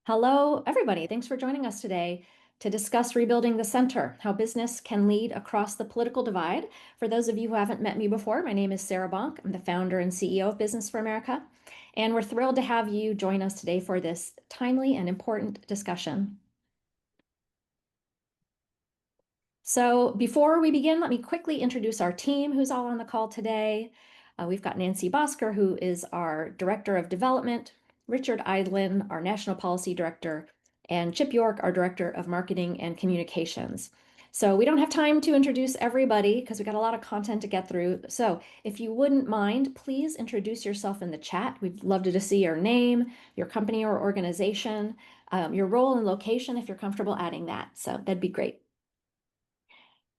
Hello, everybody. Thanks for joining us today to discuss rebuilding the center, how business can lead across the political divide. For those of you who haven't met me before, my name is Sarah Bonk. I'm the founder and CEO of Business for America, and we're thrilled to have you join us today for this timely and important discussion. So before we begin, let me quickly introduce our team who's all on the call today. We've got Nancy Bosker, who is our Director of Development, Richard Idlin, our National Policy Director, and Chip York, our Director of Marketing and Communications. So we don't have time to introduce everybody because we've got a lot of content to get through. So if you wouldn't mind, please introduce yourself in the chat. We'd love to see your name, your company or organization, your role and location if you're comfortable adding that. So that'd be great.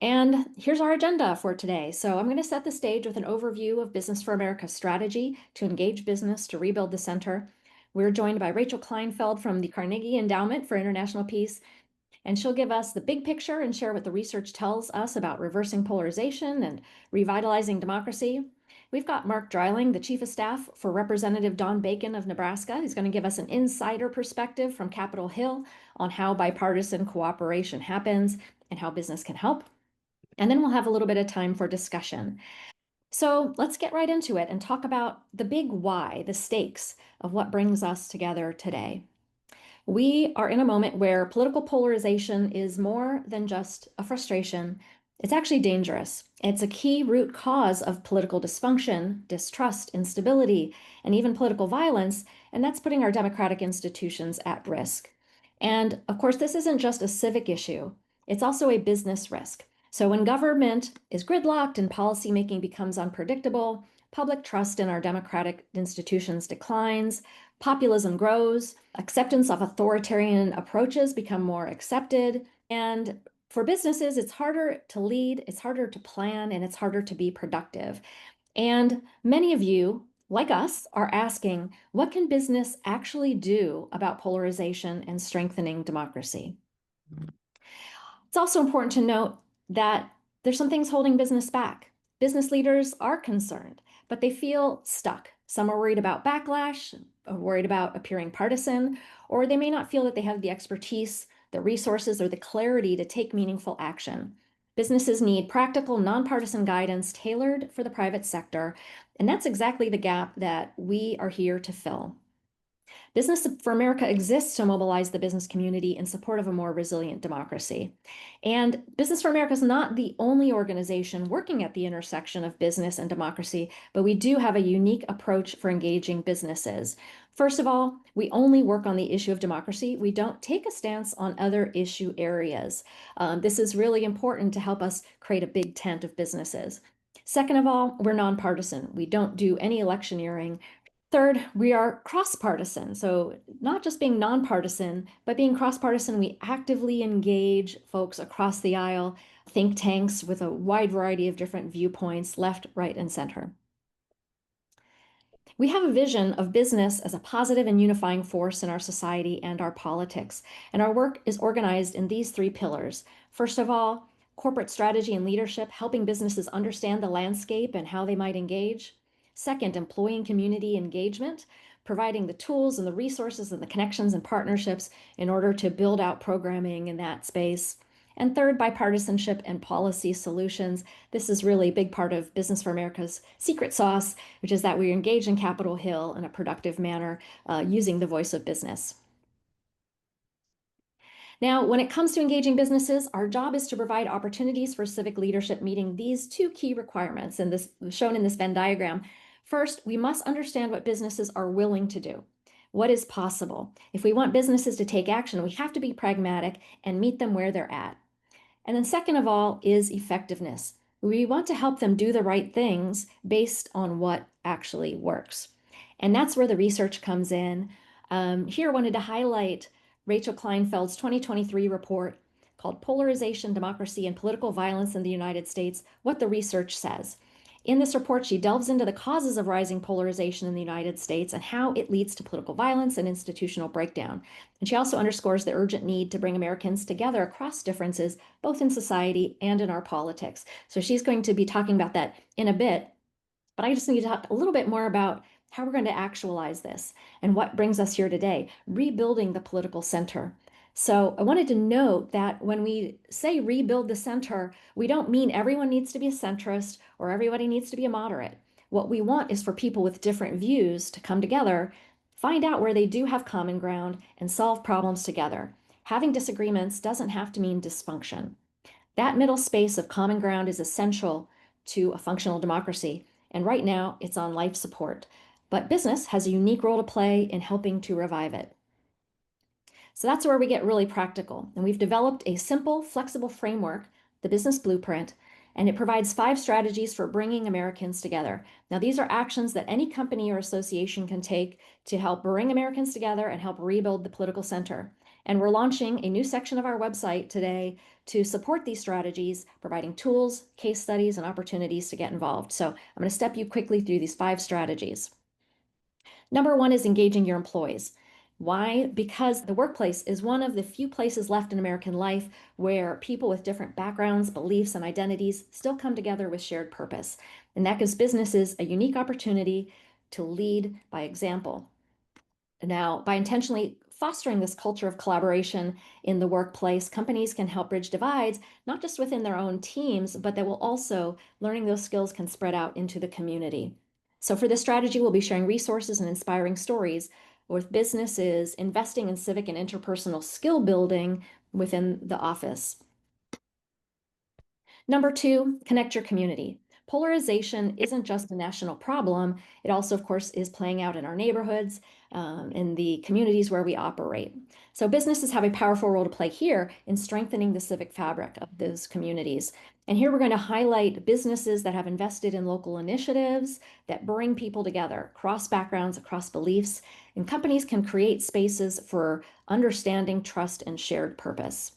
And here's our agenda for today. So I'm going to set the stage with an overview of Business for America's strategy to engage business to rebuild the center. We're joined by Rachel Kleinfeld from the Carnegie Endowment for International Peace, and she'll give us the big picture and share what the research tells us about reversing polarization and revitalizing democracy. We've got Mark Dreiling, the Chief of Staff for Representative Don Bacon of Nebraska. He's going to give us an insider perspective from Capitol Hill on how bipartisan cooperation happens and how business can help. And then we'll have a little bit of time for discussion. So let's get right into it and talk about the big why, the stakes of what brings us together today. We are in a moment where political polarization is more than just a frustration. It's actually dangerous. It's a key root cause of political dysfunction, distrust, instability, and even political violence, and that's putting our democratic institutions at risk. And of course, this isn't just a civic issue, it's also a business risk. So when government is gridlocked and policymaking becomes unpredictable, public trust in our democratic institutions declines, populism grows, acceptance of authoritarian approaches become more accepted, and for businesses, it's harder to lead, it's harder to plan, and it's harder to be productive. And many of you, like us, are asking, what can business actually do about polarization and strengthening democracy? It's also important to note that there's some things holding business back. Business leaders are concerned, but they feel stuck. Some are worried about backlash, are worried about appearing partisan, or they may not feel that they have the expertise, the resources, or the clarity to take meaningful action. Businesses need practical, nonpartisan guidance tailored for the private sector, and that's exactly the gap that we are here to fill. Business for America exists to mobilize the business community in support of a more resilient democracy. And Business for America is not the only organization working at the intersection of business and democracy, but we do have a unique approach for engaging businesses. First of all, we only work on the issue of democracy. We don't take a stance on other issue areas. This is really important to help us create a big tent of businesses. Second of all, we're nonpartisan. We don't do any electioneering. Third, we are cross-partisan. So not just being nonpartisan, but being cross-partisan, we actively engage folks across the aisle, think tanks with a wide variety of different viewpoints, left, right, and center. We have a vision of business as a positive and unifying force in our society and our politics, and our work is organized in these three pillars. First of all, corporate strategy and leadership, helping businesses understand the landscape and how they might engage. Second, employee and community engagement, providing the tools and the resources and the connections and partnerships in order to build out programming in that space. And third, bipartisanship and policy solutions. This is really a big part of Business for America's secret sauce, which is that we engage in Capitol Hill in a productive manner using the voice of business. Now, when it comes to engaging businesses, our job is to provide opportunities for civic leadership meeting these two key requirements, and this shown in this Venn diagram. First, we must understand what businesses are willing to do. What is possible? If we want businesses to take action, we have to be pragmatic and meet them where they're at. And then second of all is effectiveness. We want to help them do the right things based on what actually works. And that's where the research comes in. Here I wanted to highlight Rachel Kleinfeld's 2023 report called Polarization, Democracy, and Political Violence in the United States, What the Research Says. In this report, she delves into the causes of rising polarization in the United States and how it leads to political violence and institutional breakdown. And she also underscores the urgent need to bring Americans together across differences, both in society and in our politics. So she's going to be talking about that in a bit. But I just need to talk a little bit more about how we're going to actualize this, and what brings us here today, rebuilding the political center. So I wanted to note that when we say rebuild the center, we don't mean everyone needs to be a centrist or everybody needs to be a moderate. What we want is for people with different views to come together, find out where they do have common ground, and solve problems together. Having disagreements doesn't have to mean dysfunction. That middle space of common ground is essential to a functional democracy, and right now it's on life support. But business has a unique role to play in helping to revive it. So that's where we get really practical. And we've developed a simple, flexible framework, the Business Blueprint, and it provides 5 strategies for bringing Americans together. Now, these are actions that any company or association can take to help bring Americans together and help rebuild the political center. And we're launching a new section of our website today to support these strategies, providing tools, case studies, and opportunities to get involved. So I'm going to step you quickly through these 5 strategies. Number 1 is engaging your employees. Why? Because the workplace is one of the few places left in American life where people with different backgrounds, beliefs, and identities still come together with shared purpose. And that gives businesses a unique opportunity to lead by example. Now, by intentionally fostering this culture of collaboration in the workplace, companies can help bridge divides, not just within their own teams, but that will also, learning those skills can spread out into the community. So for this strategy, we'll be sharing resources and inspiring stories with businesses investing in civic and interpersonal skill building within the office. Number 2, connect your community. Polarization isn't just a national problem. It also, of course, is playing out in our neighborhoods, in the communities where we operate. So businesses have a powerful role to play here in strengthening the civic fabric of those communities. And here we're going to highlight businesses that have invested in local initiatives that bring people together, across backgrounds, across beliefs, and companies can create spaces for understanding, trust, and shared purpose.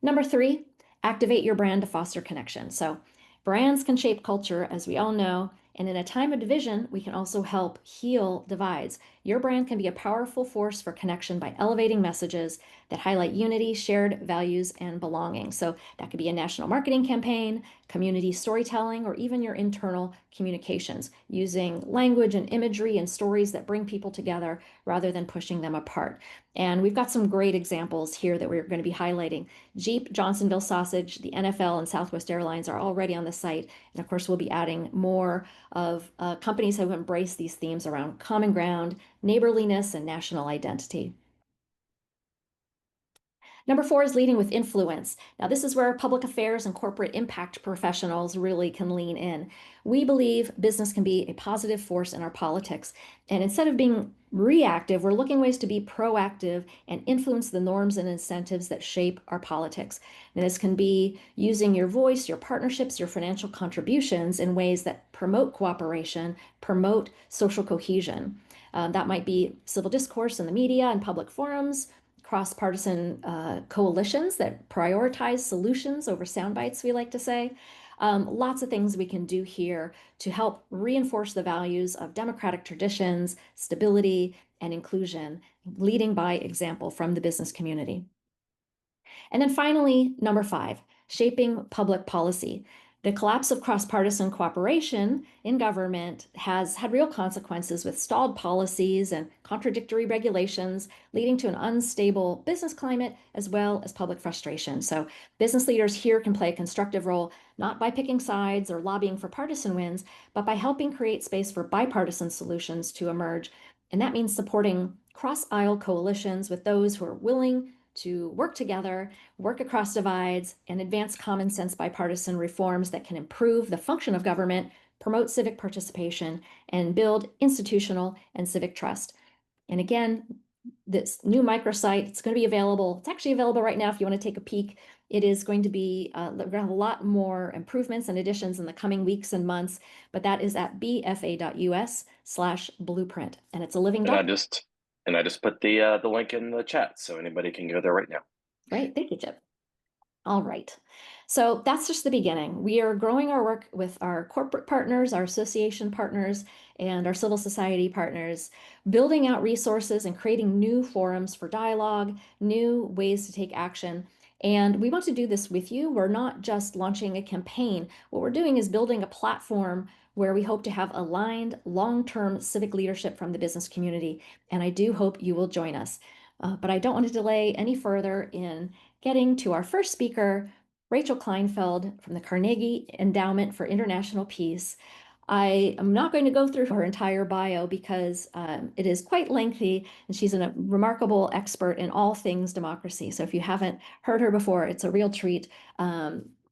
Number 3, activate your brand to foster connection. So brands can shape culture, as we all know, and in a time of division, we can also help heal divides. Your brand can be a powerful force for connection by elevating messages that highlight unity, shared values, and belonging. So that could be a national marketing campaign, community storytelling, or even your internal communications, using language and imagery and stories that bring people together rather than pushing them apart. And we've got some great examples here that we're going to be highlighting. Jeep, Johnsonville Sausage, the NFL, and Southwest Airlines are already on the site. And of course, we'll be adding more of companies who embrace these themes around common ground, neighborliness, and national identity. Number 4 is leading with influence. Now, this is where public affairs and corporate impact professionals really can lean in. We believe business can be a positive force in our politics. And instead of being reactive, we're looking ways to be proactive and influence the norms and incentives that shape our politics. And this can be using your voice, your partnerships, your financial contributions in ways that promote cooperation, promote social cohesion. That might be civil discourse in the media and public forums, cross-partisan coalitions that prioritize solutions over sound bites, we like to say. Lots of things we can do here to help reinforce the values of democratic traditions, stability, and inclusion, leading by example from the business community. And then finally, number 5, shaping public policy. The collapse of cross-partisan cooperation in government has had real consequences with stalled policies and contradictory regulations, leading to an unstable business climate as well as public frustration. So business leaders here can play a constructive role, not by picking sides or lobbying for partisan wins, but by helping create space for bipartisan solutions to emerge. And that means supporting cross-aisle coalitions with those who are willing to work together, work across divides, and advance common sense bipartisan reforms that can improve the function of government, promote civic participation, and build institutional and civic trust. And again, this new microsite, it's going to be available. It's actually available right now if you want to take a peek. It is going to be, we're going to have a lot more improvements and additions in the coming weeks and months, but that is at bfa.us/blueprint. And it's a living document. And I just put the link in the chat so anybody can go there right now. Great, thank you, Chip. All right, so that's just the beginning. We are growing our work with our corporate partners, our association partners, and our civil society partners, building out resources and creating new forums for dialogue, new ways to take action. And we want to do this with you. We're not just launching a campaign. What we're doing is building a platform where we hope to have aligned, long-term civic leadership from the business community. And I do hope you will join us. But I don't want to delay any further in getting to our first speaker, Rachel Kleinfeld from the Carnegie Endowment for International Peace. I am not going to go through her entire bio because it is quite lengthy, and she's a remarkable expert in all things democracy. So if you haven't heard her before, it's a real treat.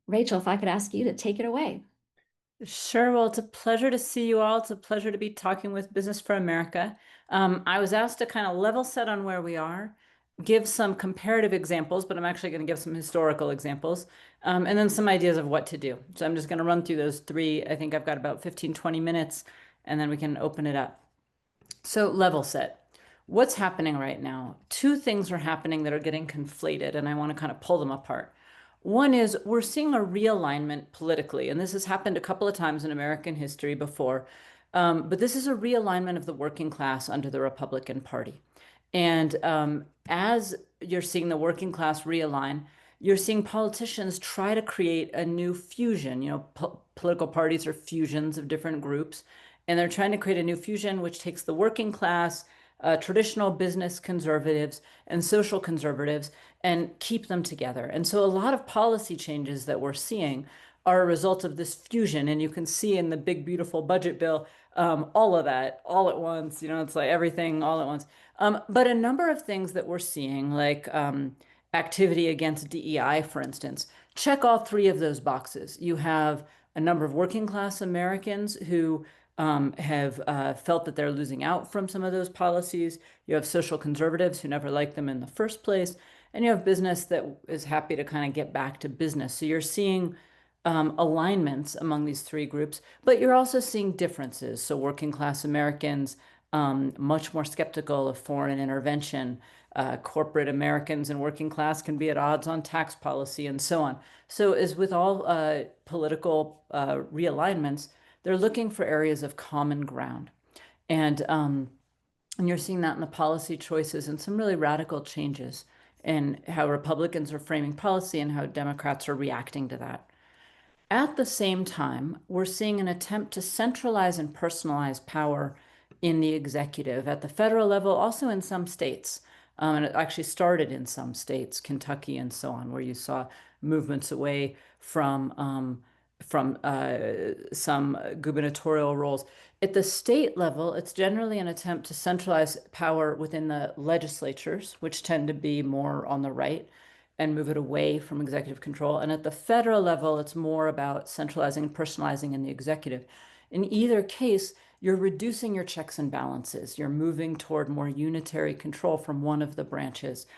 Rachel, if I could ask you to take it away. Sure. Well, it's a pleasure to see you all. It's a pleasure to be talking with Business for America. I was asked to kind of level set on where we are, give some comparative examples, but I'm actually going to give some historical examples, and then some ideas of what to do. So I'm just going to run through those three. I think I've got about 15, 20 minutes, and then we can open it up. So level set. What's happening right now? Two things are happening that are getting conflated, and I want to kind of pull them apart. One is we're seeing a realignment politically, and this has happened a couple of times in American history before. But this is a realignment of the working class under the Republican Party. And as you're seeing the working class realign, you're seeing politicians try to create a new fusion. Political parties are fusions of different groups, and they're trying to create a new fusion which takes the working class, traditional business conservatives, and social conservatives and keep them together. And so a lot of policy changes that we're seeing are a result of this fusion. And you can see in the big, beautiful budget bill, all of that all at once. It's like everything all at once. But a number of things that we're seeing, like activity against DEI, for instance, check all three of those boxes. You have a number of working class Americans who have felt that they're losing out from some of those policies. You have social conservatives who never liked them in the first place. And you have business that is happy to kind of get back to business. So you're seeing alignments among these three groups, but you're also seeing differences. So working class Americans, much more skeptical of foreign intervention. Corporate Americans and working class can be at odds on tax policy and so on. So as with all political realignments, they're looking for areas of common ground. And you're seeing that in the policy choices and some really radical changes in how Republicans are framing policy and how Democrats are reacting to that. At the same time, we're seeing an attempt to centralize and personalize power in the executive at the federal level, also in some states. And it actually started in some states, Kentucky and so on, where you saw movements away from some gubernatorial roles. At the state level, it's generally an attempt to centralize power within the legislatures, which tend to be more on the right, and move it away from executive control. And at the federal level, it's more about centralizing and personalizing in the executive. In either case, you're reducing your checks and balances. You're moving toward more unitary control from one of the branches.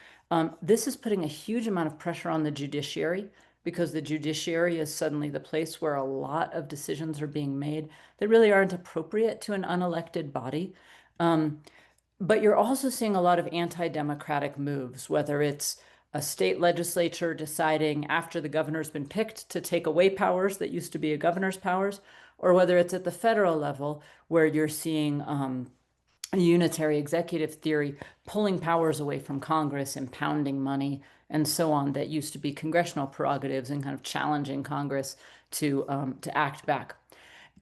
This is putting a huge amount of pressure on the judiciary because the judiciary is suddenly the place where a lot of decisions are being made that really aren't appropriate to an unelected body. But you're also seeing a lot of anti-democratic moves, whether it's a state legislature deciding after the governor's been picked to take away powers that used to be a governor's powers, or whether it's at the federal level where you're seeing a unitary executive theory pulling powers away from Congress, impounding money, and so on that used to be congressional prerogatives and kind of challenging Congress to act back.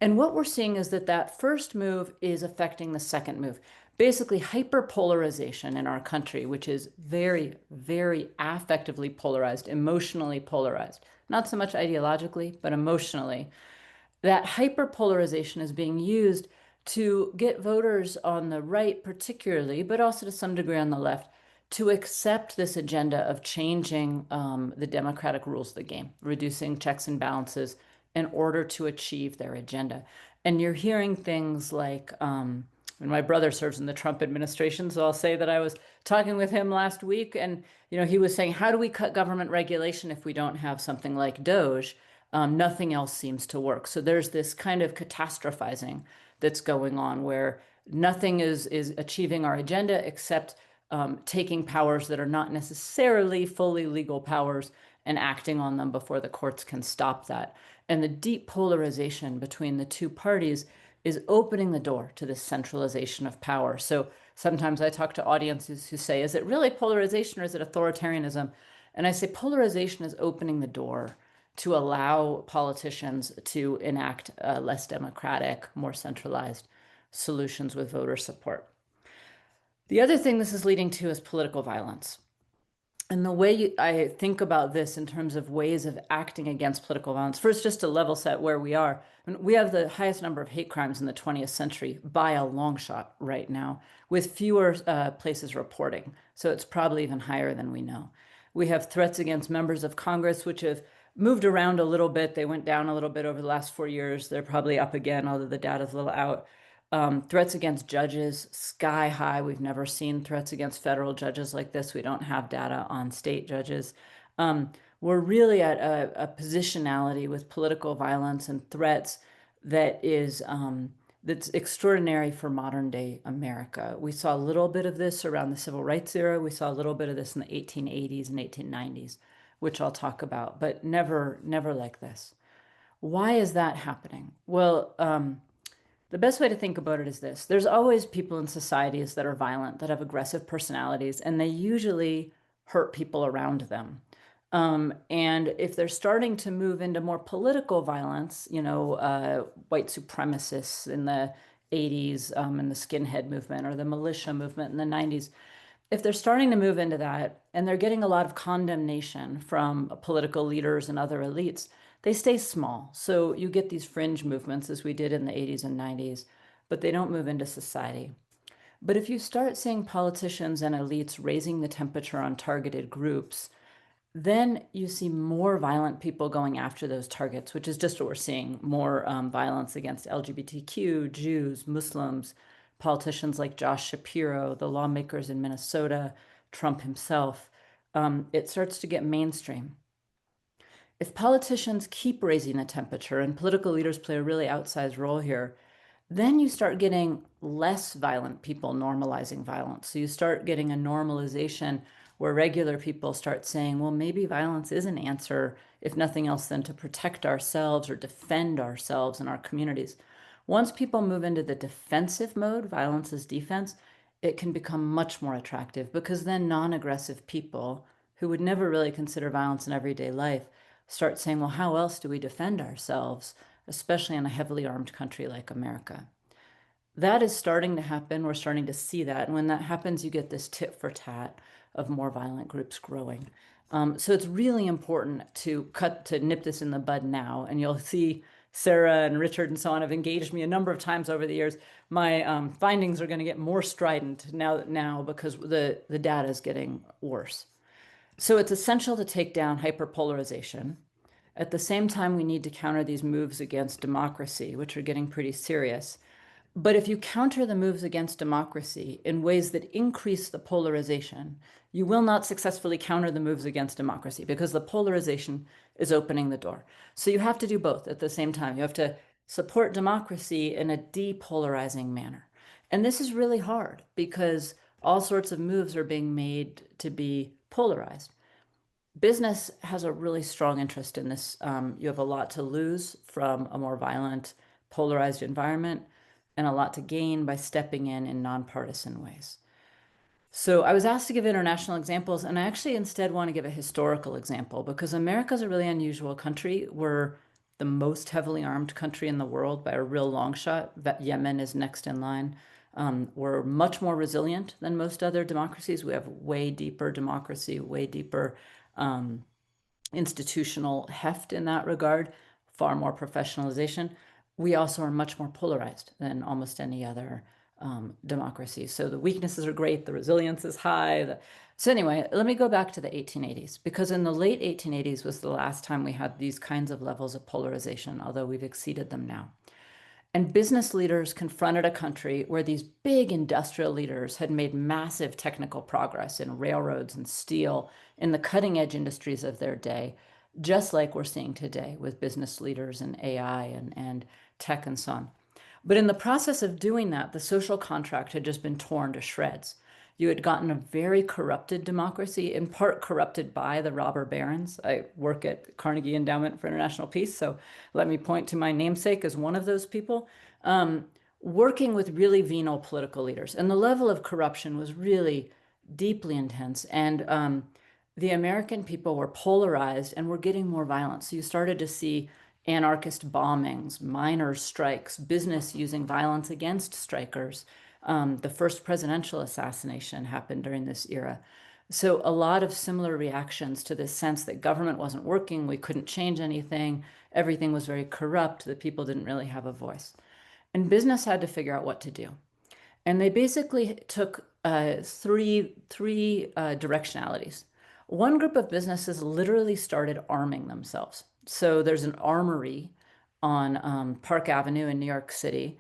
And what we're seeing is that first move is affecting the second move. Basically, hyperpolarization in our country, which is very, very affectively polarized, emotionally polarized, not so much ideologically, but emotionally. That hyperpolarization is being used to get voters on the right, particularly, but also to some degree on the left, to accept this agenda of changing the democratic rules of the game, reducing checks and balances in order to achieve their agenda. And you're hearing things like, and my brother serves in the Trump administration, so I'll say that I was talking with him last week, and he was saying, how do we cut government regulation if we don't have something like DOGE? Nothing else seems to work. So there's this kind of catastrophizing that's going on where nothing is achieving our agenda except taking powers that are not necessarily fully legal powers and acting on them before the courts can stop that. And the deep polarization between the two parties is opening the door to this centralization of power. So sometimes I talk to audiences who say, is it really polarization or is it authoritarianism? And I say polarization is opening the door to allow politicians to enact less democratic, more centralized solutions with voter support. The other thing this is leading to is political violence. And the way I think about this in terms of ways of acting against political violence, first, just to level set where we are. We have the highest number of hate crimes in the 20th century by a long shot right now, with fewer places reporting. So it's probably even higher than we know. We have threats against members of Congress, which have moved around a little bit. They went down a little bit over the last 4 years. They're probably up again, although the data's a little out. Threats against judges, sky high. We've never seen threats against federal judges like this. We don't have data on state judges. We're really at a positionality with political violence and threats that is that's extraordinary for modern day America. We saw a little bit of this around the civil rights era. We saw a little bit of this in the 1880s and 1890s, which I'll talk about, but never like this. Why is that happening? Well, the best way to think about it is this. There's always people in societies that are violent, that have aggressive personalities, and they usually hurt people around them. And if they're starting to move into more political violence, white supremacists in the 80s, in the skinhead movement, or the militia movement in the 90s, if they're starting to move into that and they're getting a lot of condemnation from political leaders and other elites, they stay small. So you get these fringe movements as we did in the 80s and 90s, but they don't move into society. But if you start seeing politicians and elites raising the temperature on targeted groups, then you see more violent people going after those targets, which is just what we're seeing. More violence against LGBTQ, Jews, Muslims, politicians like Josh Shapiro, the lawmakers in Minnesota, Trump himself. It starts to get mainstream. If politicians keep raising the temperature, and political leaders play a really outsized role here, then you start getting less violent people normalizing violence. So you start getting a normalization where regular people start saying, well, maybe violence is an answer, if nothing else, than to protect ourselves or defend ourselves and our communities. Once people move into the defensive mode, violence is defense, it can become much more attractive, because then non-aggressive people who would never really consider violence in everyday life start saying, well, how else do we defend ourselves, especially in a heavily armed country like America? That is starting to happen. We're starting to see that. And when that happens, you get this tit for tat of more violent groups growing. So it's really important to nip this in the bud now. And you'll see Sarah and Richard and so on have engaged me a number of times over the years. My findings are going to get more strident now because the data is getting worse. So it's essential to take down hyperpolarization. At the same time, we need to counter these moves against democracy, which are getting pretty serious. But if you counter the moves against democracy in ways that increase the polarization, you will not successfully counter the moves against democracy, because the polarization is opening the door. So you have to do both at the same time. You have to support democracy in a depolarizing manner. And this is really hard because all sorts of moves are being made to be polarized. Business has a really strong interest in this. You have a lot to lose from a more violent, polarized environment, and a lot to gain by stepping in nonpartisan ways. So I was asked to give international examples, and I actually instead want to give a historical example, because America is a really unusual country. We're the most heavily armed country in the world by a real long shot. Yemen is next in line. We're much more resilient than most other democracies. We have way deeper democracy, way deeper institutional heft in that regard, far more professionalization. We also are much more polarized than almost any other democracy. So the weaknesses are great, the resilience is high. So anyway, let me go back to the 1880s, because in the late 1880s was the last time we had these kinds of levels of polarization, although we've exceeded them now. And business leaders confronted a country where these big industrial leaders had made massive technical progress in railroads and steel, in the cutting edge industries of their day, just like we're seeing today with business leaders and AI and tech and so on. But in the process of doing that, the social contract had just been torn to shreds. You had gotten a very corrupted democracy, in part corrupted by the robber barons. I work at Carnegie Endowment for International Peace, so let me point to my namesake as one of those people, working with really venal political leaders. And the level of corruption was really deeply intense. And the American people were polarized and were getting more violent. So you started to see anarchist bombings, miners' strikes, business using violence against strikers. The first presidential assassination happened during this era. So a lot of similar reactions to this sense that government wasn't working, we couldn't change anything, everything was very corrupt, the people didn't really have a voice. And business had to figure out what to do. And they basically took three directionalities. One group of businesses literally started arming themselves. So there's an armory on Park Avenue in New York City,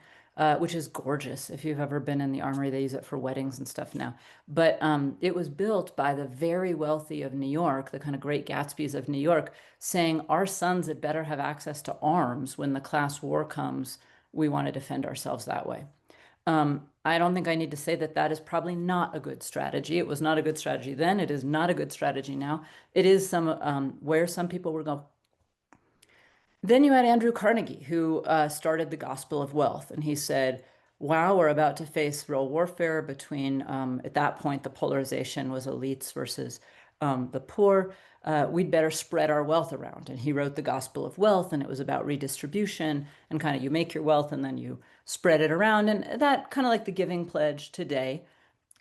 which is gorgeous. If you've ever been in the armory, they use it for weddings and stuff now. But it was built by the very wealthy of New York, the kind of great Gatsbys of New York, saying our sons had better have access to arms when the class war comes. We want to defend ourselves that way. I don't think I need to say that that is probably not a good strategy. It was not a good strategy then. It is not a good strategy now. It is where some people were going. Then you had Andrew Carnegie, who started the Gospel of Wealth, and he said, "Wow, we're about to face real warfare between." At that point, the polarization was elites versus the poor. We'd better spread our wealth around. And he wrote the Gospel of Wealth, and it was about redistribution and kind of you make your wealth and then you spread it around. And that kind of like the giving pledge today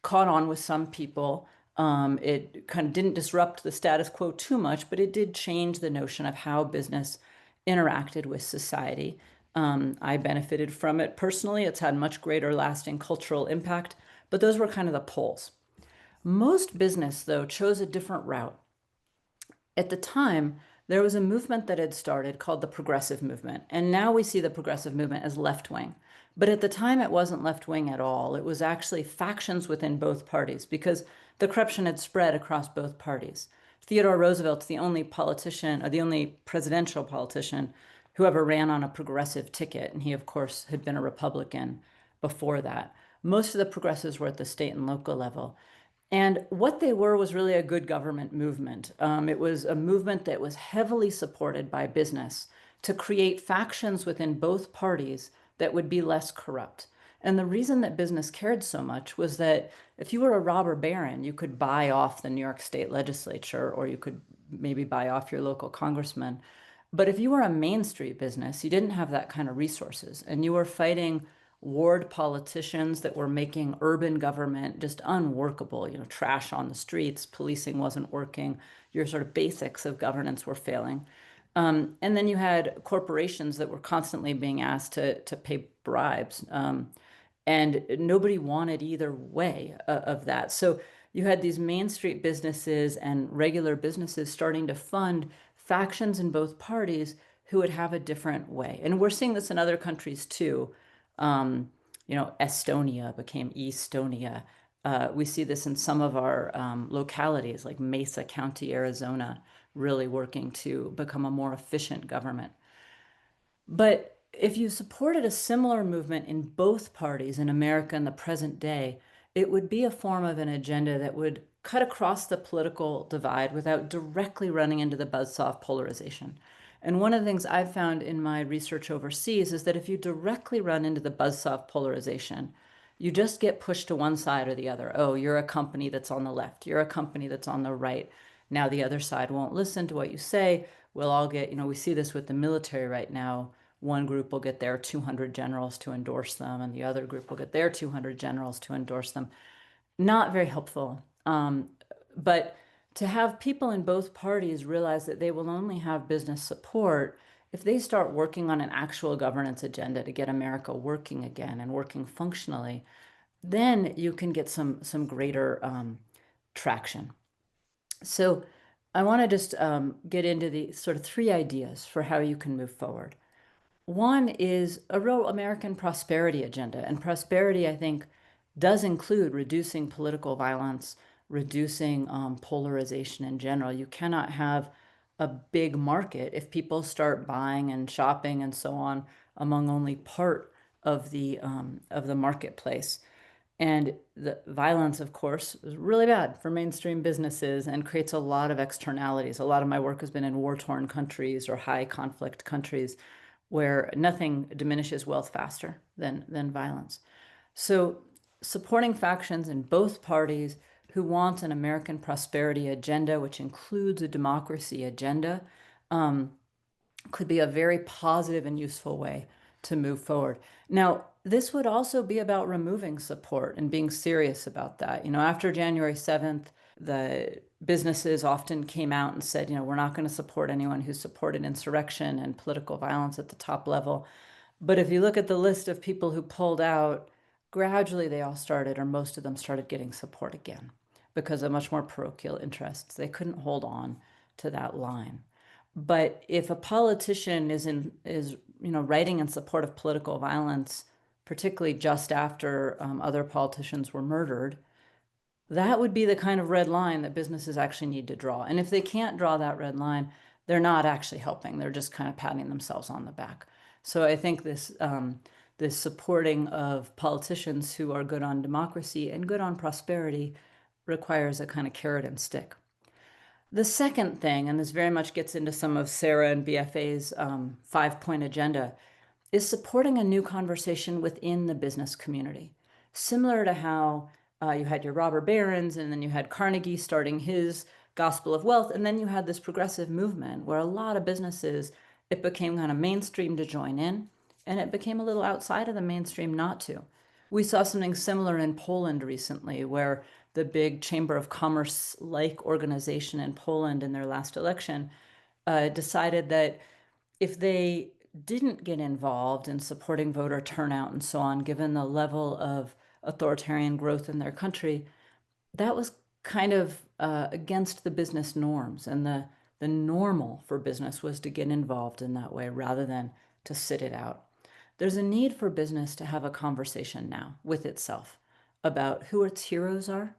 caught on with some people. It kind of didn't disrupt the status quo too much, but it did change the notion of how business interacted with society. I benefited from it personally. It's had much greater lasting cultural impact, but those were kind of the poles. Most business, though, chose a different route. At the time, there was a movement that had started called the progressive movement. And now we see the progressive movement as left wing. But at the time, it wasn't left wing at all. It was actually factions within both parties because the corruption had spread across both parties. Theodore Roosevelt's the only politician, or the only presidential politician who ever ran on a progressive ticket. And he, of course, had been a Republican before that. Most of the progressives were at the state and local level. And what they were was really a good government movement. It was a movement that was heavily supported by business to create factions within both parties that would be less corrupt. And the reason that business cared so much was that if you were a robber baron, you could buy off the New York State legislature, or you could maybe buy off your local congressman. But if you were a Main Street business, you didn't have that kind of resources, and you were fighting ward politicians that were making urban government just unworkable, trash on the streets, policing wasn't working, your sort of basics of governance were failing. And then you had corporations that were constantly being asked to pay bribes. And nobody wanted either way of that. So you had these Main Street businesses and regular businesses starting to fund factions in both parties who would have a different way. And we're seeing this in other countries too. Estonia became Estonia. We see this in some of our localities like Mesa County, Arizona, really working to become a more efficient government. But if you supported a similar movement in both parties in America in the present day, it would be a form of an agenda that would cut across the political divide without directly running into the buzzsaw of polarization. And one of the things I've found in my research overseas is that if you directly run into the buzzsaw of polarization, you just get pushed to one side or the other. Oh, you're a company that's on the left. You're a company that's on the right. Now the other side won't listen to what you say. We'll all get, we see this with the military right now. One group will get their 200 generals to endorse them, and the other group will get their 200 generals to endorse them. Not very helpful. But to have people in both parties realize that they will only have business support if they start working on an actual governance agenda to get America working again and working functionally, then you can get some greater traction. So I want to just get into the sort of three ideas for how you can move forward. One is a real American prosperity agenda. And prosperity, I think, does include reducing political violence, reducing polarization in general. You cannot have a big market if people start buying and shopping and so on among only part of the marketplace. And the violence, of course, is really bad for mainstream businesses and creates a lot of externalities. A lot of my work has been in war-torn countries or high conflict countries where nothing diminishes wealth faster than violence. So supporting factions in both parties, who want an American prosperity agenda, which includes a democracy agenda, um, could be a very positive and useful way to move forward. Now, this would also be about removing support and being serious about that. After January 7th, the businesses often came out and said, we're not going to support anyone who supported insurrection and political violence at the top level. But if you look at the list of people who pulled out, gradually they all started, or most of them started getting support again because of much more parochial interests. They couldn't hold on to that line. But if a politician is writing in support of political violence, particularly just after other politicians were murdered, that would be the kind of red line that businesses actually need to draw. And if they can't draw that red line, they're not actually helping. They're just kind of patting themselves on the back. So I think this supporting of politicians who are good on democracy and good on prosperity requires a kind of carrot and stick. The second thing, and this very much gets into some of Sarah and BFA's 5-point agenda, is supporting a new conversation within the business community. Similar to how you had your robber barons, and then you had Carnegie starting his gospel of wealth, and then you had this progressive movement where a lot of businesses, it became kind of mainstream to join in, and it became a little outside of the mainstream not to. We saw something similar in Poland recently, where the big Chamber of Commerce-like organization in Poland in their last election decided that if they didn't get involved in supporting voter turnout and so on, given the level of authoritarian growth in their country, that was kind of against the business norms. And the normal for business was to get involved in that way rather than to sit it out. There's a need for business to have a conversation now with itself about who its heroes are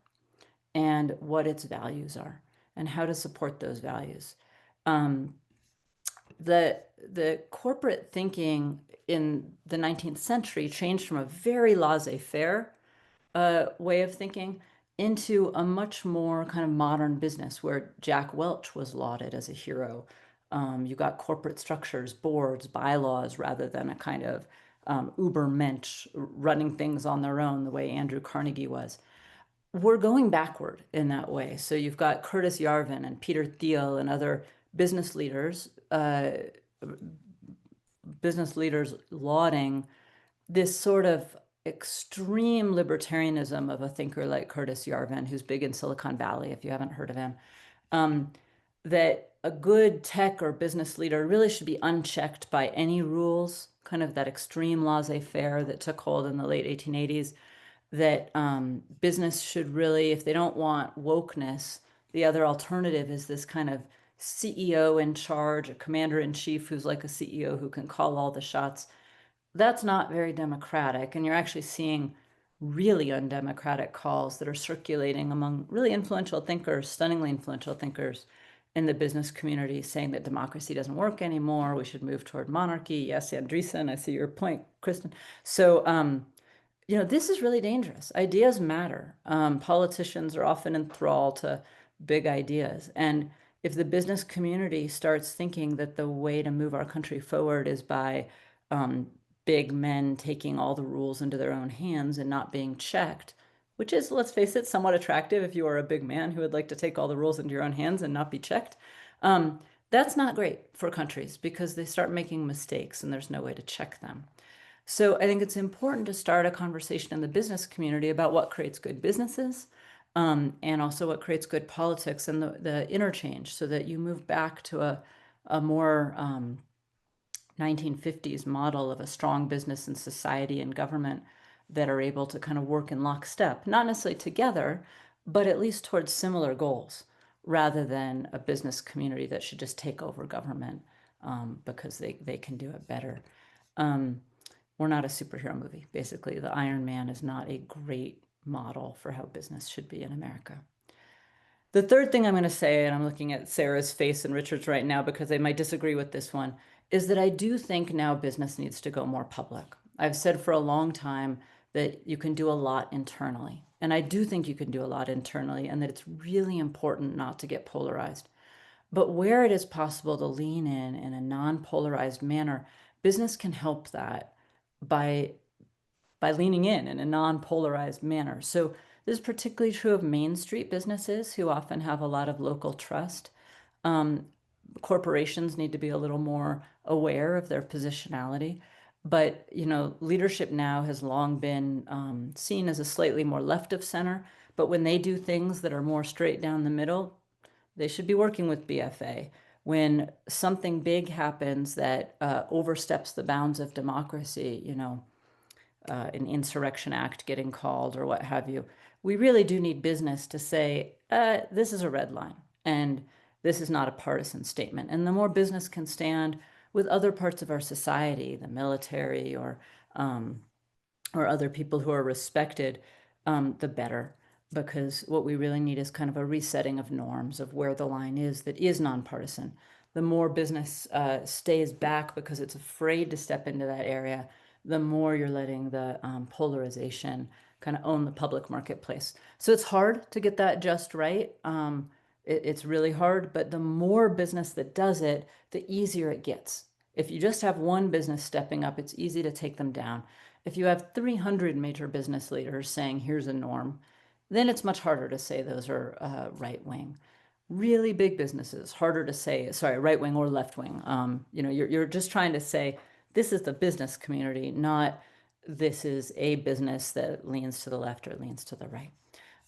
and what its values are and how to support those values. The corporate thinking in the 19th century changed from a very laissez-faire way of thinking into a much more kind of modern business where Jack Welch was lauded as a hero. You got corporate structures, boards, bylaws, rather than a kind of Ubermensch running things on their own the way Andrew Carnegie was. We're going backward in that way. So you've got Curtis Yarvin and Peter Thiel and other business leaders lauding this sort of extreme libertarianism of a thinker like Curtis Yarvin, who's big in Silicon Valley, if you haven't heard of him, that a good tech or business leader really should be unchecked by any rules, kind of that extreme laissez-faire that took hold in the late 1880s, that business should really, if they don't want wokeness, the other alternative is this kind of CEO in charge, a commander in chief who's like a CEO who can call all the shots. That's not very democratic. And you're actually seeing really undemocratic calls that are circulating among really influential thinkers, stunningly influential thinkers in the business community, saying that democracy doesn't work anymore. We should move toward monarchy. Yes, Andreessen, I see your point, Kristen. So, this is really dangerous. Ideas matter. Politicians are often enthralled to big ideas. And if the business community starts thinking that the way to move our country forward is by big men taking all the rules into their own hands and not being checked, which is, let's face it, somewhat attractive if you are a big man who would like to take all the rules into your own hands and not be checked. That's not great for countries because they start making mistakes and there's no way to check them. So I think it's important to start a conversation in the business community about what creates good businesses and also what creates good politics and the interchange so that you move back to a more 1950s model of a strong business and society and government that are able to kind of work in lockstep, not necessarily together, but at least towards similar goals, rather than a business community that should just take over government because they can do it better. We're not a superhero movie. Basically, the Iron Man is not a great model for how business should be in America. The third thing I'm going to say, and I'm looking at Sarah's face and Richard's right now because they might disagree with this one, is that I do think now business needs to go more public. I've said for a long time that you can do a lot internally. And I do think you can do a lot internally and that it's really important not to get polarized. But where it is possible to lean in a non-polarized manner, business can help that by leaning in a non-polarized manner. So This is particularly true of Main Street businesses who often have a lot of local trust. Um, Corporations need to be a little more aware of their positionality. But, leadership now has long been seen as a slightly more left of center. But when they do things that are more straight down the middle, they should be working with BFA. When something big happens that oversteps the bounds of democracy, an insurrection act getting called or what have you, we really do need business to say, this is a red line and this is not a partisan statement. And the more business can stand with other parts of our society, the military or other people who are respected, the better. Because what we really need is kind of a resetting of norms of where the line is that is nonpartisan. The more business stays back because it's afraid to step into that area, the more you're letting the polarization kind of own the public marketplace. So it's hard to get that just right. It's really hard, but the more business that does it, the easier it gets. If you just have one business stepping up, it's easy to take them down. If you have 300 major business leaders saying, here's a norm, then it's much harder to say those are right wing. Really big businesses, harder to say, sorry, right wing or left wing. You're just trying to say, this is the business community, not this is a business that leans to the left or leans to the right.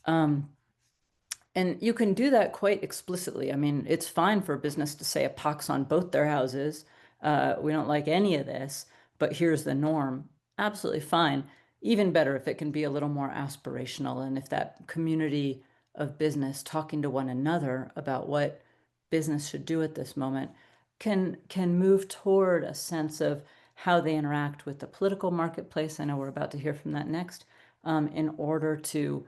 And you can do that quite explicitly. I mean, it's fine for a business to say a pox on both their houses. We don't like any of this, but here's the norm. Absolutely fine. Even better if it can be a little more aspirational and if that community of business talking to one another about what business should do at this moment can move toward a sense of how they interact with the political marketplace. I know we're about to hear from that next, in order to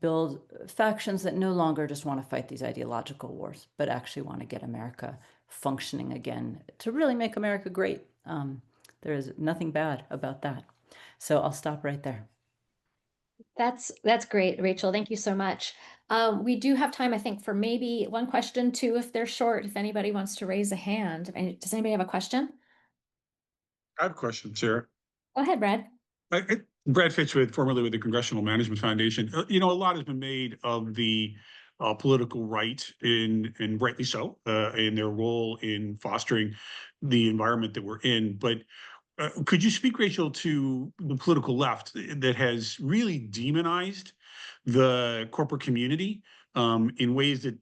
build factions that no longer just want to fight these ideological wars, but actually want to get America functioning again to really make America great. There is nothing bad about that. So I'll stop right there. That's great, Rachel. Thank you so much. We do have time, I think, for maybe one question, too, if they're short, if anybody wants to raise a hand. Does anybody have a question? I have a question, Sarah. Go ahead, Brad. Brad Fitchwood, formerly with the Congressional Management Foundation. A lot has been made of the political right, and rightly so, in their role in fostering the environment that we're in. But could you speak, Rachel, to the political left that has really demonized the corporate community in ways that,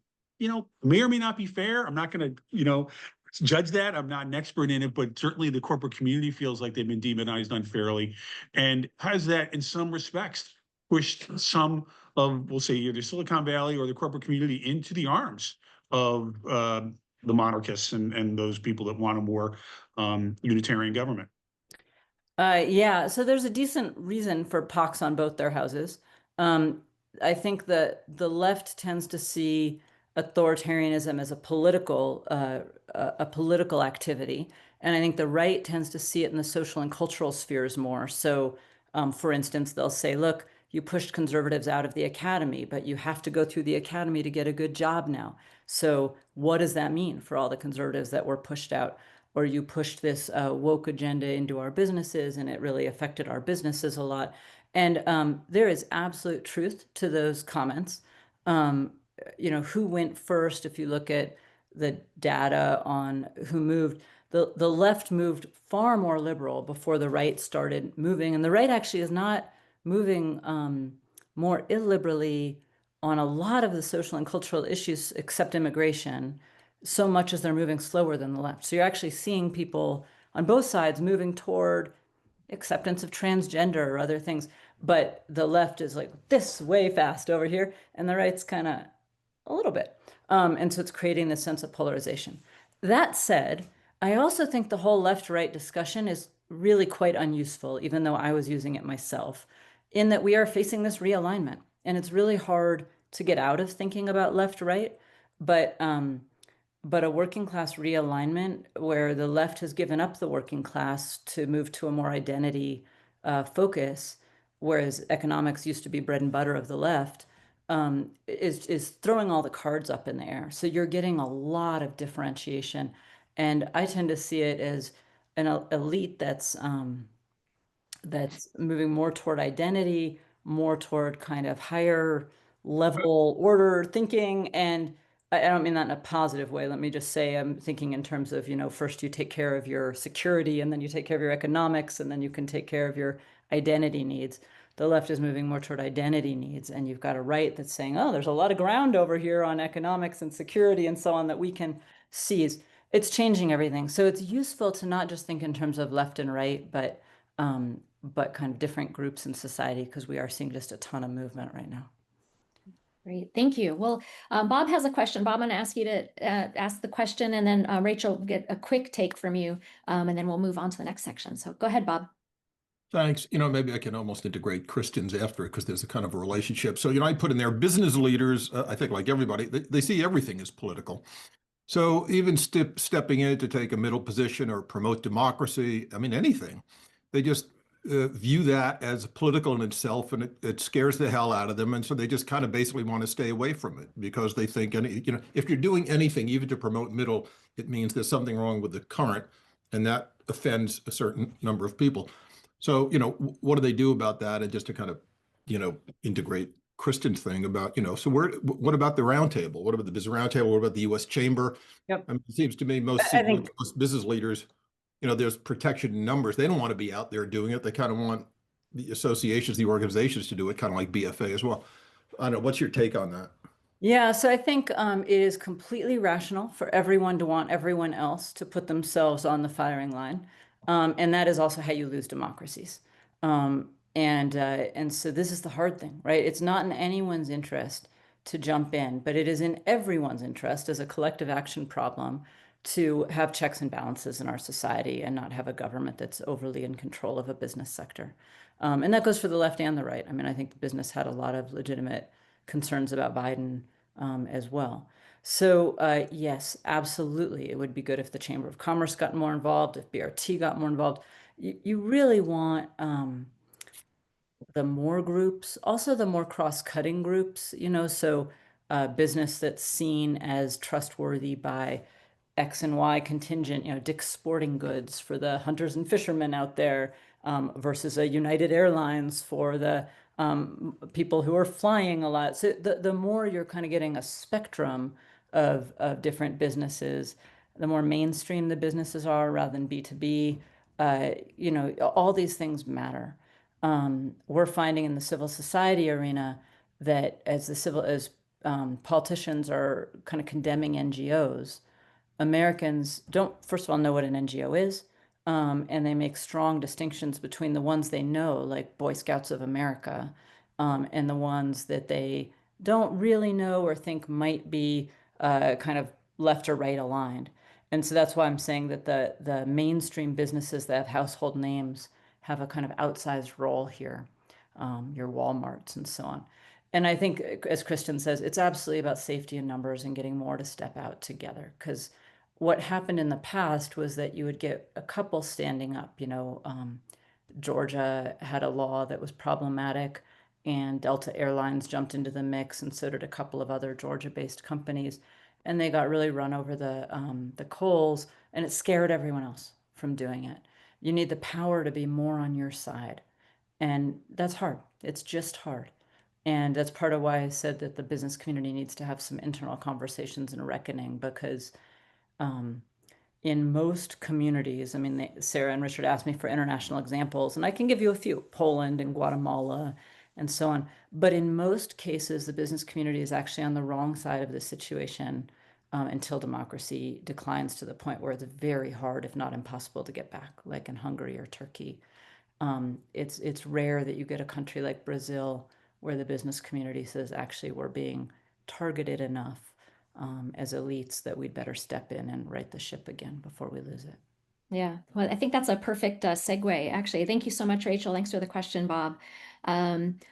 may or may not be fair? I'm not going to, judge that. I'm not an expert in it, but certainly the corporate community feels like they've been demonized unfairly. And has that, in some respects, pushed some of, we'll say, either Silicon Valley or the corporate community into the arms of the monarchists and those people that want a more unitarian government? Yeah, so there's a decent reason for pox on both their houses. Um, I think that the left tends to see authoritarianism as a political activity, and I think the right tends to see it in the social and cultural spheres more. So, for instance, they'll say, "Look, you pushed conservatives out of the academy, but you have to go through the academy to get a good job now. So, what does that mean for all the conservatives that were pushed out?" Or you pushed this woke agenda into our businesses and it really affected our businesses a lot. And there is absolute truth to those comments. Um, who went first, if you look at the data on who moved, the left moved far more liberal before the right started moving. And the right actually is not moving more illiberally on a lot of the social and cultural issues except immigration, so much as they're moving slower than the left. So you're actually seeing people on both sides moving toward acceptance of transgender or other things. But the left is like this way fast over here, and the right's kind of a little bit. And so it's creating this sense of polarization. That said, I also think the whole left-right discussion is really quite unuseful, even though I was using it myself, in that we are facing this realignment. And it's really hard to get out of thinking about left-right, but a working class realignment where the left has given up the working class to move to a more identity focus, whereas economics used to be bread and butter of the left, is throwing all the cards up in the air. So you're getting a lot of differentiation, and I tend to see it as an elite that's moving more toward identity, more toward kind of higher level order thinking. And I don't mean that in a positive way. Let me just say I'm thinking in terms of, first you take care of your security, and then you take care of your economics, and then you can take care of your identity needs. The left is moving more toward identity needs, and you've got a right that's saying, oh, there's a lot of ground over here on economics and security and so on that we can seize. It's changing everything. So it's useful to not just think in terms of left and right, but kind of different groups in society, because we are seeing just a ton of movement right now. Great, thank you. Well, Bob has a question. Bob, I'm going to ask you to ask the question, and then Rachel, get a quick take from you, and then we'll move on to the next section. So go ahead, Bob. Thanks. Maybe I can almost integrate Kristen's after it because there's a kind of a relationship. So, I put in there business leaders, I think like everybody, they see everything as political. So even stepping in to take a middle position or promote democracy, I mean, anything, they just view that as political in itself, and it scares the hell out of them. And so they just kind of basically want to stay away from it because they think, if you're doing anything, even to promote middle, it means there's something wrong with the current, and that offends a certain number of people. So, what do they do about that? And just to kind of, integrate Kristen's thing about, so what about the roundtable? What about the business roundtable? What about the U.S. Chamber? Yep. I mean, it seems to me most business leaders, there's protection in numbers. They don't want to be out there doing it. They kind of want the associations, the organizations to do it, kind of like BFA as well. I don't know. What's your take on that? Yeah, so I think it is completely rational for everyone to want everyone else to put themselves on the firing line. And that is also how you lose democracies. And so this is the hard thing, right? It's not in anyone's interest to jump in, but it is in everyone's interest as a collective action problem to have checks and balances in our society and not have a government that's overly in control of a business sector. And that goes for the left and the right. I mean, I think the business had a lot of legitimate concerns about Biden as well. So yes, absolutely. It would be good if the Chamber of Commerce got more involved, if BRT got more involved. You really want the more groups, also the more cross-cutting groups, so business that's seen as trustworthy by X and Y contingent, Dick's Sporting Goods for the hunters and fishermen out there, versus a United Airlines for the people who are flying a lot. So the more you're kind of getting a spectrum of different businesses, the more mainstream the businesses are rather than B2B, all these things matter. We're finding in the civil society arena that as politicians are kind of condemning NGOs, Americans don't, first of all, know what an NGO is, and they make strong distinctions between the ones they know, like Boy Scouts of America, and the ones that they don't really know or think might be kind of left or right aligned. And so that's why I'm saying that the mainstream businesses that have household names have a kind of outsized role here, your Walmarts and so on. And I think, as Kristen says, it's absolutely about safety in numbers and getting more to step out together. Because what happened in the past was that you would get a couple standing up. Georgia had a law that was problematic, and Delta Airlines jumped into the mix, and so did a couple of other Georgia-based companies. And they got really run over the coals, and it scared everyone else from doing it. You need the power to be more on your side. And that's hard. It's just hard. And that's part of why I said that the business community needs to have some internal conversations and reckoning, because in most communities, I mean, Sarah and Richard asked me for international examples, and I can give you a few, Poland and Guatemala and so on. But in most cases, the business community is actually on the wrong side of the situation until democracy declines to the point where it's very hard, if not impossible, to get back, like in Hungary or Turkey. It's rare that you get a country like Brazil where the business community says, actually, we're being targeted enough as elites that we'd better step in and right the ship again before we lose it. Yeah, well, I think that's a perfect segue, actually. Thank you so much, Rachel. Thanks for the question, Bob. And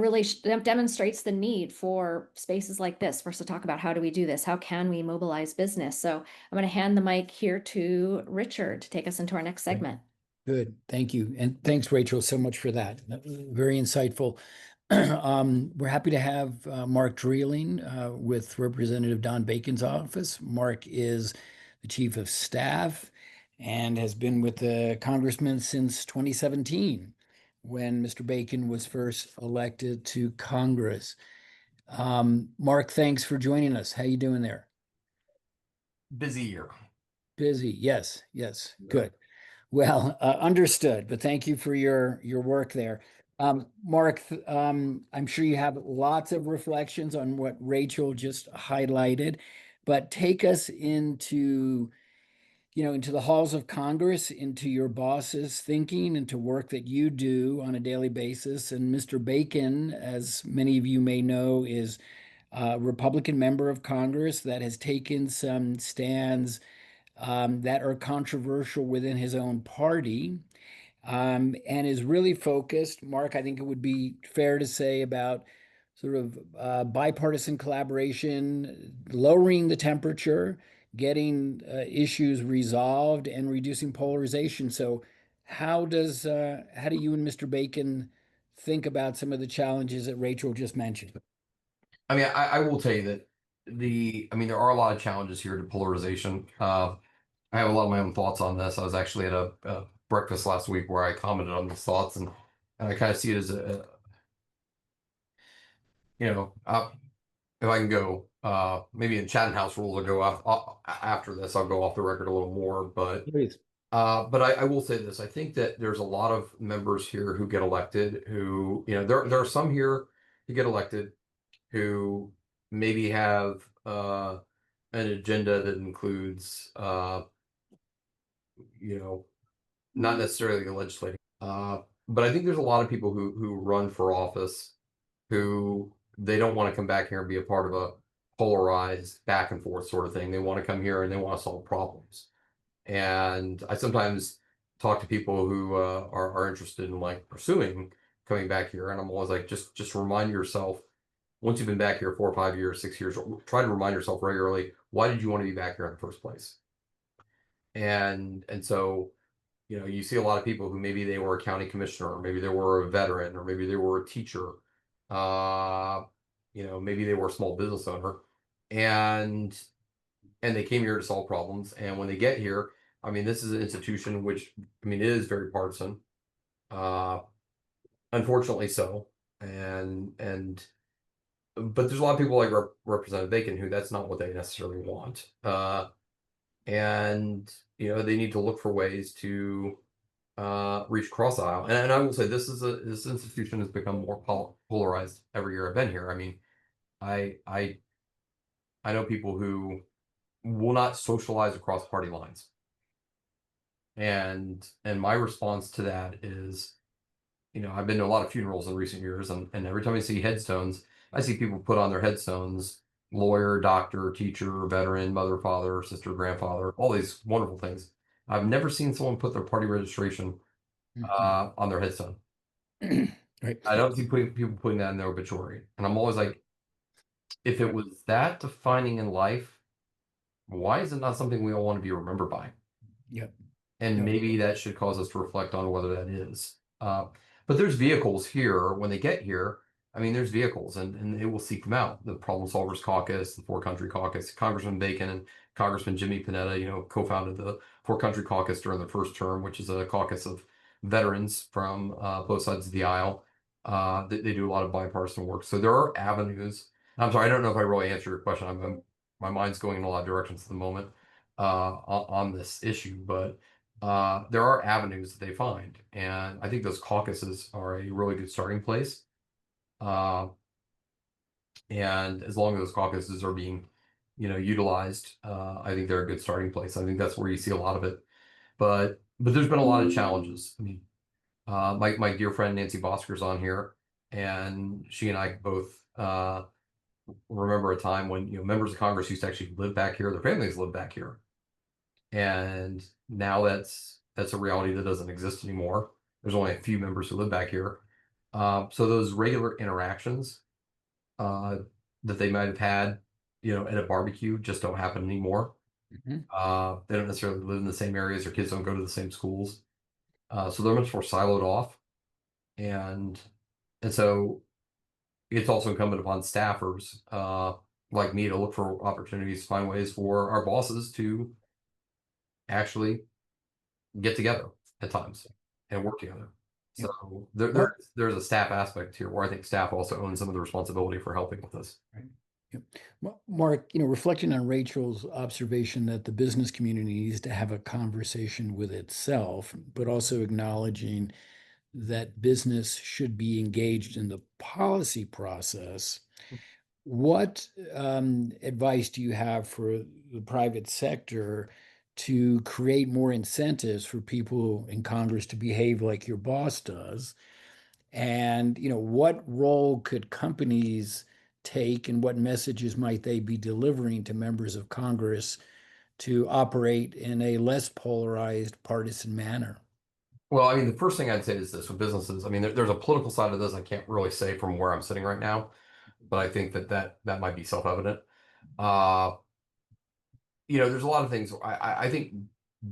really demonstrates the need for spaces like this for us to talk about how do we do this? How can we mobilize business? So I'm going to hand the mic here to Richard to take us into our next segment. Good, thank you. And thanks, Rachel, so much for that. Very insightful. We're happy to have Mark Dreeling with Representative Don Bacon's office. Mark is the Chief of Staff and has been with the Congressman since 2017, when Mr. Bacon was first elected to Congress. Mark, thanks for joining us. How you doing there? Busy year. Busy. Yes, good. Well, understood, but thank you for your work there. Mark, I'm sure you have lots of reflections on what Rachel just highlighted, but take us into the halls of Congress, into your boss's thinking, into work that you do on a daily basis. And Mr. Bacon, as many of you may know, is a Republican member of Congress that has taken some stands that are controversial within his own party, and is really focused, Mark, I think it would be fair to say, about sort of bipartisan collaboration, lowering the temperature, getting issues resolved, and reducing polarization. So how do you and Mr. Bacon think about some of the challenges that Rachel just mentioned? I mean, I will tell you that there are a lot of challenges here to polarization. I have a lot of my own thoughts on this. I was actually at a breakfast last week where I commented on these thoughts, and I kind of see it as if I can go, maybe in Chatham House rules, I'll go after this. I'll go off the record a little more, but Please. but I will say this. I think that there's a lot of members here who get elected who, there are some here who get elected who maybe have an agenda that includes, not necessarily the legislating. But I think there's a lot of people who run for office who they don't want to come back here and be a part of a polarized back and forth sort of thing. They want to come here and they want to solve problems. And I sometimes talk to people who are interested in like pursuing coming back here, and I'm always like, just remind yourself, once you've been back here 4 or 5 years, 6 years, try to remind yourself regularly, why did you want to be back here in the first place? And so, you see a lot of people who maybe they were a county commissioner, or maybe they were a veteran, or maybe they were a teacher, maybe they were a small business owner, and they came here to solve problems. And when they get here, this is an institution which, it is very partisan, unfortunately so. But there's a lot of people like Representative Bacon who that's not what they necessarily want. And they need to look for ways to reach cross aisle. And I will say this institution has become more polarized every year I've been here. I know people who will not socialize across party lines. And my response to that is, I've been to a lot of funerals in recent years, and every time I see headstones, I see people put on their headstones, lawyer, doctor, teacher, veteran, mother, father, sister, grandfather, all these wonderful things. I've never seen someone put their party registration on their headstone. Right. I don't see people putting that in their obituary. And I'm always like, if it was that defining in life, why is it not something we all want to be remembered by? Yep. And maybe that should cause us to reflect on whether that is. But there's vehicles here when they get here. There's vehicles, and they will seek them out. The Problem Solvers Caucus, the Four Country Caucus, Congressman Bacon and Congressman Jimmy Panetta, co-founded the Four Country Caucus during the first term, which is a caucus of veterans from both sides of the aisle. They do a lot of bipartisan work. So there are avenues. I'm sorry, I don't know if I really answered your question. My mind's going in a lot of directions at the moment on this issue, but there are avenues that they find, and I think those caucuses are a really good starting place. And as long as those caucuses are being, utilized, I think they're a good starting place. I think that's where you see a lot of it. But there's been a lot of challenges. My dear friend Nancy Bosker's on here, and she and I both remember a time when members of Congress used to actually live back here. Their families live back here. And now that's a reality that doesn't exist anymore. There's only a few members who live back here. So those regular interactions that they might have had, at a barbecue just don't happen anymore. Mm-hmm. They don't necessarily live in the same areas. Their kids don't go to the same schools. So they're much more siloed off. And so it's also incumbent upon staffers like me to look for opportunities to find ways for our bosses to actually get together at times and work together. So there's a staff aspect here where I think staff also owns some of the responsibility for helping with this. Right. Yep. Well, Mark, reflecting on Rachel's observation that the business community needs to have a conversation with itself, but also acknowledging that business should be engaged in the policy process. What advice do you have for the private sector to create more incentives for people in Congress to behave like your boss does? And, what role could companies take and what messages might they be delivering to members of Congress to operate in a less polarized partisan manner? Well, I mean, the first thing I'd say is this with businesses. I mean, there's a political side of this I can't really say from where I'm sitting right now, but I think that might be self-evident. There's a lot of things. I think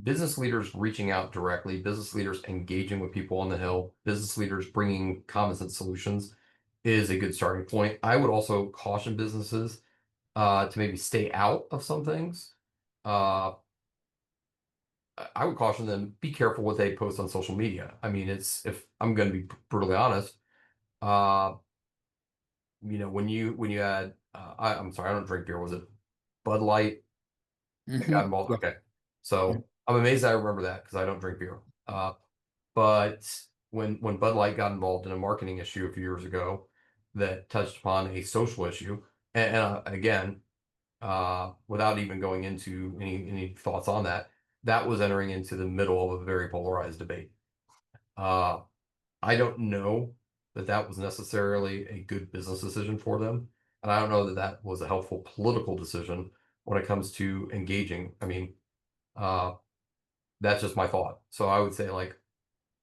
business leaders reaching out directly, business leaders engaging with people on the Hill, business leaders bringing common sense solutions is a good starting point. I would also caution businesses to maybe stay out of some things. I would caution them, be careful what they post on social media. I mean, if I'm going to be brutally honest, when you had, I'm sorry, I don't drink beer. Was it Bud Light? That got involved. Yeah. Okay. So I'm amazed I remember that because I don't drink beer. But when Bud Light got involved in a marketing issue a few years ago that touched upon a social issue, and again, without even going into any thoughts on that, that was entering into the middle of a very polarized debate. I don't know that was necessarily a good business decision for them, and I don't know that was a helpful political decision when it comes to engaging. I mean, that's just my thought. So I would say, like,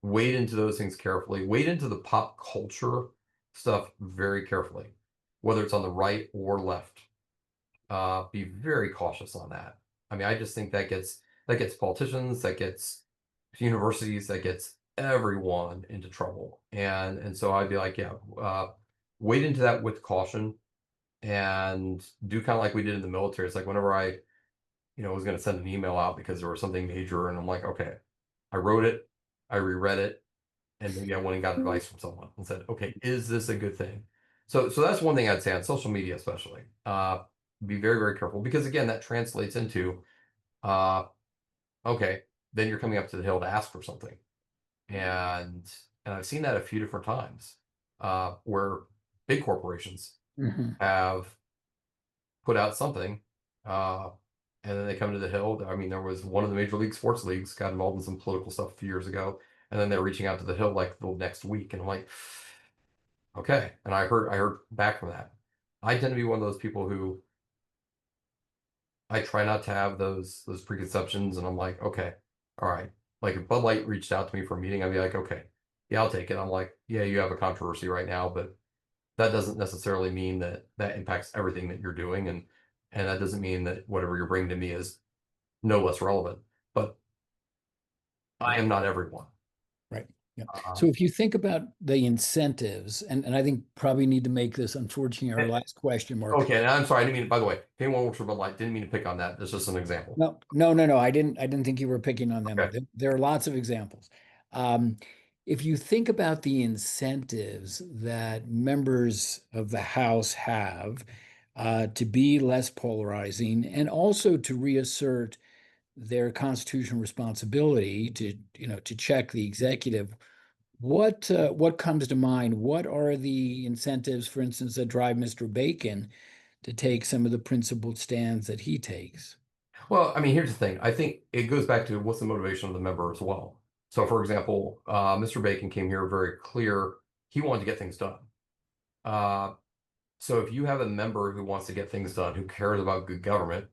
wade into those things carefully, wade into the pop culture stuff very carefully, whether it's on the right or left. Be very cautious on that. I mean, I just think that gets politicians, that gets universities, that gets everyone into trouble. And so I'd be like, yeah, wade into that with caution and do kind of like we did in the military. It's like whenever I was going to send an email out because there was something major, and I'm like, okay, I wrote it, I reread it, and maybe I went and got advice from someone and said, okay, is this a good thing? So that's one thing I'd say on social media, especially. Be very, very careful because again, that translates into, okay, then you're coming up to the Hill to ask for something, and I've seen that a few different times where big corporations have put out something. And then they come to the Hill. I mean, there was one of the major league sports leagues got involved in some political stuff a few years ago, and then they're reaching out to the Hill like the next week, and I'm like, okay. And I heard back from that. I tend to be one of those people who I try not to have those preconceptions, and I'm like, okay, all right. Like if Bud Light reached out to me for a meeting, I'd be like, okay, yeah, I'll take it. I'm like, yeah, you have a controversy right now, but that doesn't necessarily mean that impacts everything that you're doing, and that doesn't mean that whatever you're bringing to me is no less relevant. But I am not everyone. Right. Yeah. So if you think about the incentives, and I think probably need to make this unfortunately our last question, Mark. Okay, and I'm sorry, I didn't mean. By the way, if anyone works for Bud Light, didn't mean to pick on that. It's just an example. No. I didn't think you were picking on them. Okay. There are lots of examples. If you think about the incentives that members of the House have to be less polarizing and also to reassert their constitutional responsibility to check the executive, what comes to mind? What are the incentives, for instance, that drive Mr. Bacon to take some of the principled stands that he takes? Well, I mean, here's the thing. I think it goes back to what's the motivation of the member as well. So, for example, Mr. Bacon came here very clear. He wanted to get things done. So if you have a member who wants to get things done, who cares about good government,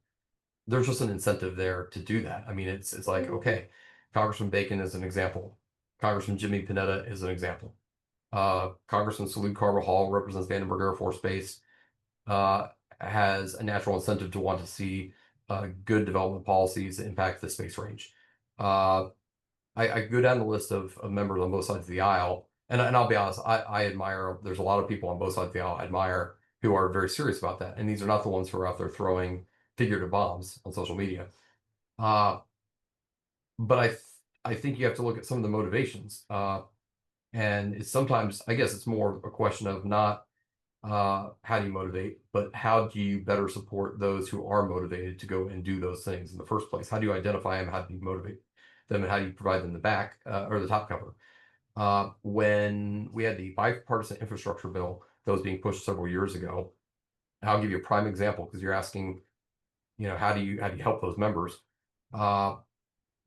there's just an incentive there to do that. I mean, it's like, okay, Congressman Bacon is an example. Congressman Jimmy Panetta is an example. Congressman Salud Carvajal represents Vandenberg Air Force Base, has a natural incentive to want to see good development policies that impact the space range. I go down the list of members on both sides of the aisle, and I'll be honest, I admire, there's a lot of people on both sides of the aisle I admire who are very serious about that. And these are not the ones who are out there throwing figurative bombs on social media. But I think you have to look at some of the motivations. And And it's sometimes, I guess it's more a question of not how do you motivate, but how do you better support those who are motivated to go and do those things in the first place? How do you identify them? How do you motivate them? And how do you provide them the back or the top cover? When we had the bipartisan infrastructure bill that was being pushed several years ago, I'll give you a prime example because you're asking, how do you help those members? The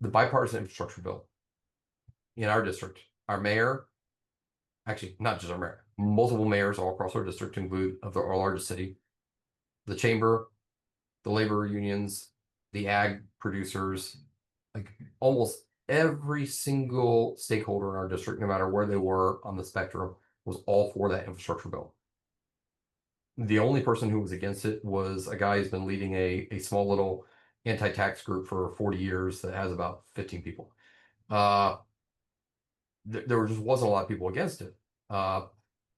bipartisan infrastructure bill in our district, our mayor, actually not just our mayor, multiple mayors all across our district, to include our largest city, the chamber, the labor unions, the ag producers, like almost every single stakeholder in our district, no matter where they were on the spectrum, was all for that infrastructure bill. The only person who was against it was a guy who's been leading a small little anti-tax group for 40 years that has about 15 people. There just wasn't a lot of people against it. I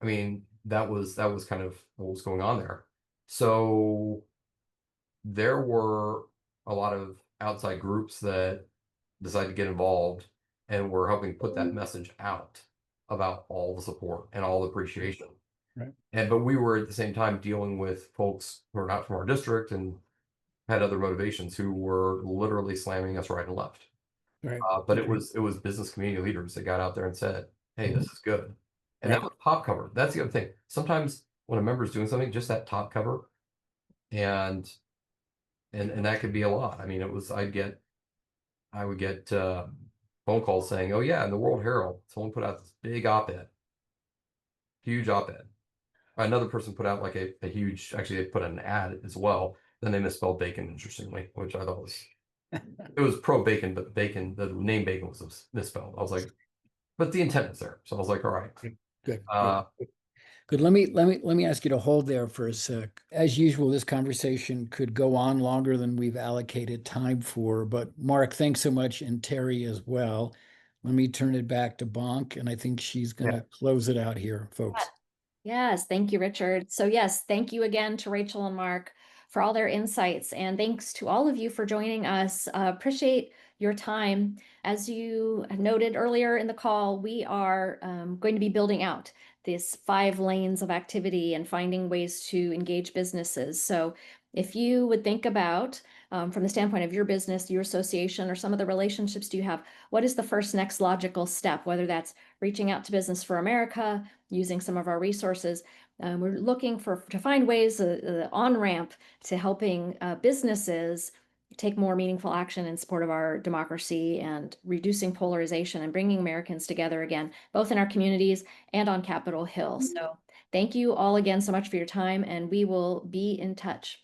mean, that was kind of what was going on there. So there were a lot of outside groups that decided to get involved and were helping put that message out about all the support and all the appreciation. Right. But we were at the same time dealing with folks who are not from our district and had other motivations who were literally slamming us right and left. Right. But it was business community leaders that got out there and said, "Hey, this is good," and Right. that was top cover. That's the other thing. Sometimes when a member's doing something, just that top cover, and that could be a lot. I mean, I would get phone calls saying, "Oh yeah, in the World Herald, someone put out this big op-ed, huge op-ed." Another person put out like a huge, actually they put an ad as well. Then they misspelled bacon, interestingly, which I thought was, it was pro bacon, but bacon, the name bacon was misspelled. I was like, but the intent was there. So I was like, all right. Good. Uh, Good. Let me ask you to hold there for a sec. As usual, this conversation could go on longer than we've allocated time for, but Mark, thanks so much, and Terry as well. Let me turn it back to Bonk, and I think she's going to close it out here, folks. Yes, thank you, Richard. So yes, thank you again to Rachel and Mark for all their insights, and thanks to all of you for joining us. Appreciate your time. As you noted earlier in the call, we are going to be building out these 5 lanes of activity and finding ways to engage businesses. So if you would think about, from the standpoint of your business, your association, or some of the relationships you have, what is the first next logical step, whether that's reaching out to Business for America, using some of our resources. We're looking to find ways, the on-ramp to helping businesses take more meaningful action in support of our democracy and reducing polarization and bringing Americans together again, both in our communities and on Capitol Hill. So thank you all again so much for your time, and we will be in touch.